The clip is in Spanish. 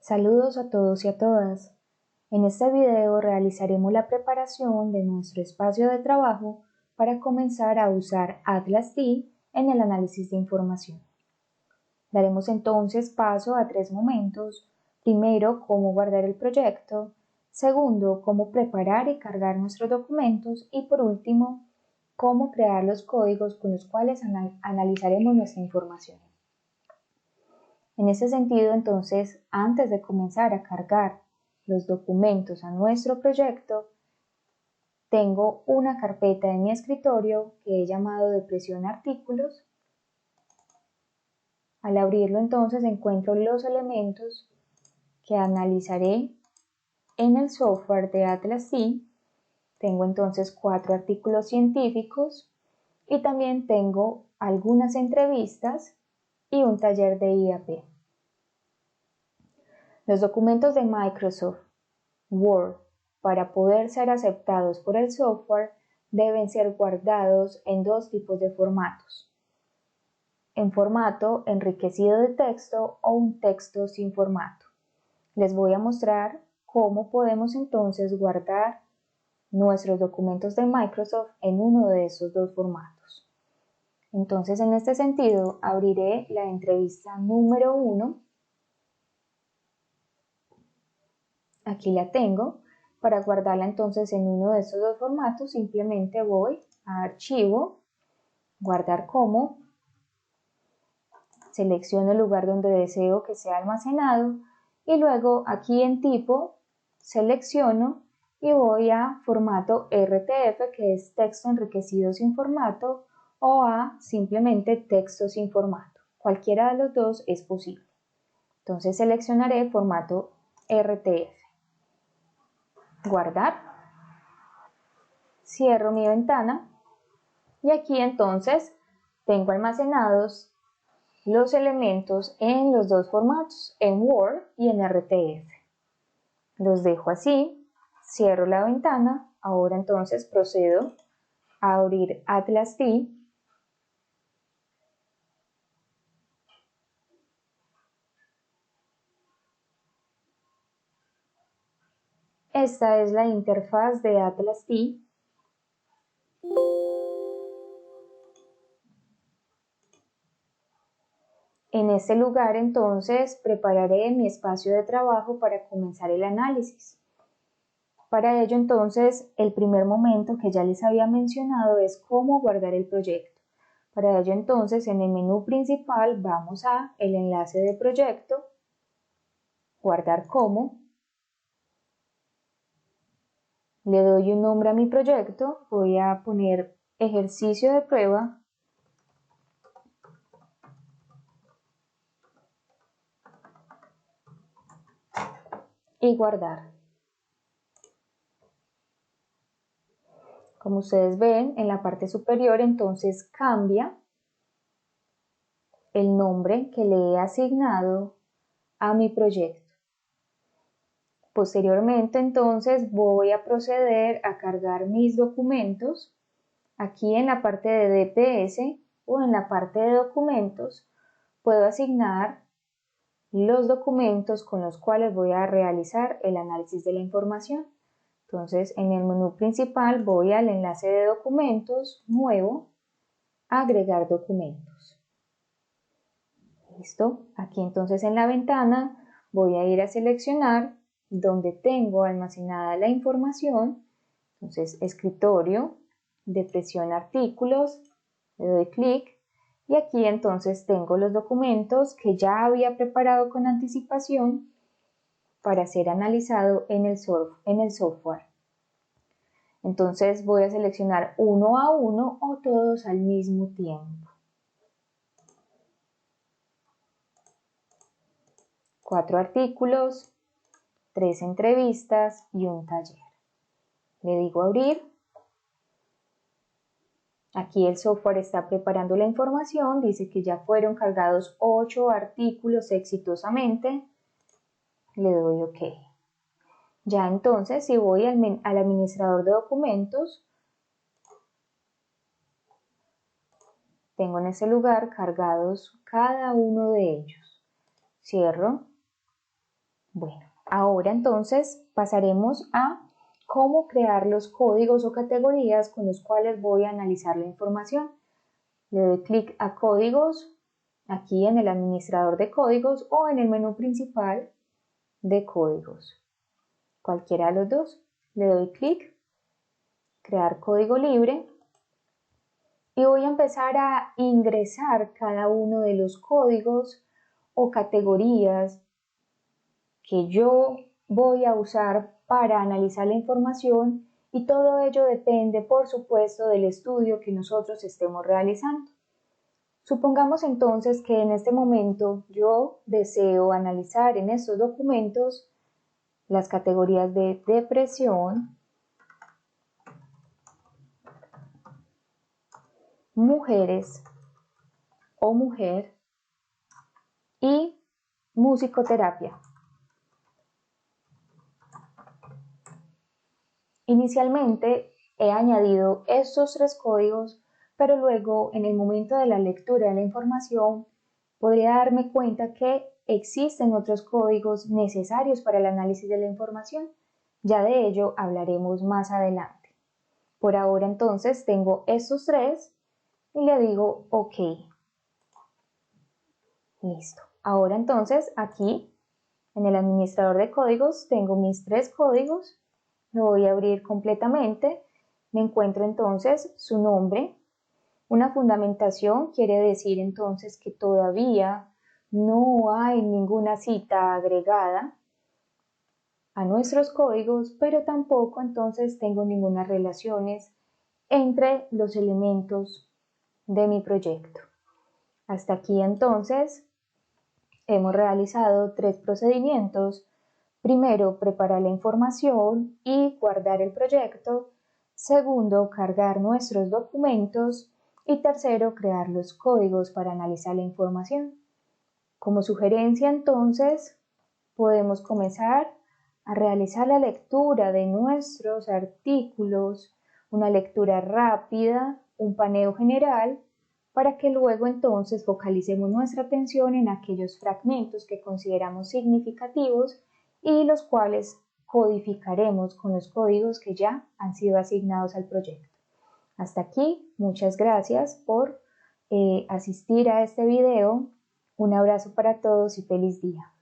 Saludos a todos y a todas. En este video realizaremos la preparación de nuestro espacio de trabajo para comenzar a usar Atlas D en el análisis de información. Daremos entonces paso a 3 momentos. Primero, cómo guardar el proyecto. Segundo, cómo preparar y cargar nuestros documentos. Y por último, cómo crear los códigos con los cuales analizaremos nuestra información. En ese sentido, entonces, antes de comenzar a cargar los documentos a nuestro proyecto, tengo una carpeta en mi escritorio que he llamado Depresión Artículos. Al abrirlo, entonces, encuentro los elementos que analizaré en el software de Atlas D. Tengo entonces 4 artículos científicos y también tengo algunas entrevistas y un taller de IAP. Los documentos de Microsoft Word, para poder ser aceptados por el software, deben ser guardados en 2 tipos de formatos: en formato enriquecido de texto o un texto sin formato. Les voy a mostrar cómo podemos entonces guardar nuestros documentos de Microsoft en uno de esos 2 formatos. Entonces, en este sentido, abriré la entrevista número 1. Aquí la tengo. Para guardarla entonces en uno de estos 2 formatos, simplemente voy a Archivo, Guardar como, selecciono el lugar donde deseo que sea almacenado y luego aquí en Tipo selecciono y voy a Formato RTF, que es texto enriquecido sin formato, o a simplemente texto sin formato. Cualquiera de los 2 es posible. Entonces seleccionaré Formato RTF. Guardar. Cierro mi ventana y aquí entonces tengo almacenados los elementos en los 2 formatos, en Word y en RTF. Los dejo así, cierro la ventana. Ahora entonces procedo a abrir Atlas D. Esta es la interfaz de Atlas D. En este lugar entonces prepararé mi espacio de trabajo para comenzar el análisis. Para ello entonces el primer momento que ya les había mencionado es cómo guardar el proyecto. Para ello entonces en el menú principal vamos a el enlace de proyecto, guardar como, le doy un nombre a mi proyecto, voy a poner ejercicio de prueba y guardar. Como ustedes ven en la parte superior entonces cambia el nombre que le he asignado a mi proyecto. Posteriormente entonces voy a proceder a cargar mis documentos. Aquí en la parte de DPS o en la parte de documentos puedo asignar los documentos con los cuales voy a realizar el análisis de la información. Entonces en el menú principal voy al enlace de documentos, nuevo, agregar documentos. Listo, aquí entonces en la ventana voy a ir a seleccionar donde tengo almacenada la información. Entonces escritorio, Depresión Artículos, le doy clic y aquí entonces tengo los documentos que ya había preparado con anticipación para ser analizado en el software. Entonces voy a seleccionar uno a uno o todos al mismo tiempo. 4 artículos, 3 entrevistas y un taller. Le digo abrir. Aquí el software está preparando la información, dice que ya fueron cargados 8 artículos exitosamente. Le doy OK. Ya entonces, si voy al administrador de documentos, tengo en ese lugar cargados cada uno de ellos. Cierro, Bueno, ahora entonces pasaremos a cómo crear los códigos o categorías con los cuales voy a analizar la información. Le doy clic a códigos, aquí en el administrador de códigos o en el menú principal de códigos. Cualquiera de los dos. Le doy clic, crear código libre y voy a empezar a ingresar cada uno de los códigos o categorías que yo voy a usar para analizar la información y todo ello depende, por supuesto, del estudio que nosotros estemos realizando. Supongamos entonces que en este momento yo deseo analizar en estos documentos las categorías de depresión, mujeres o mujer y musicoterapia. Inicialmente he añadido estos 3 códigos, pero luego en el momento de la lectura de la información podría darme cuenta que existen otros códigos necesarios para el análisis de la información. Ya de ello hablaremos más adelante. Por ahora entonces tengo estos 3 y le digo OK. Listo. Ahora entonces aquí en el administrador de códigos tengo mis 3 códigos. Lo voy a abrir completamente. Me encuentro entonces su nombre. Una fundamentación quiere decir entonces que todavía no hay ninguna cita agregada a nuestros códigos, pero tampoco entonces tengo ninguna relaciones entre los elementos de mi proyecto. Hasta aquí entonces hemos realizado 3 procedimientos. Primero, preparar la información y guardar el proyecto. Segundo, cargar nuestros documentos. Y tercero, crear los códigos para analizar la información. Como sugerencia, entonces, podemos comenzar a realizar la lectura de nuestros artículos, una lectura rápida, un paneo general, para que luego entonces focalicemos nuestra atención en aquellos fragmentos que consideramos significativos y los cuales codificaremos con los códigos que ya han sido asignados al proyecto. Hasta aquí, muchas gracias por asistir a este video. Un abrazo para todos y feliz día.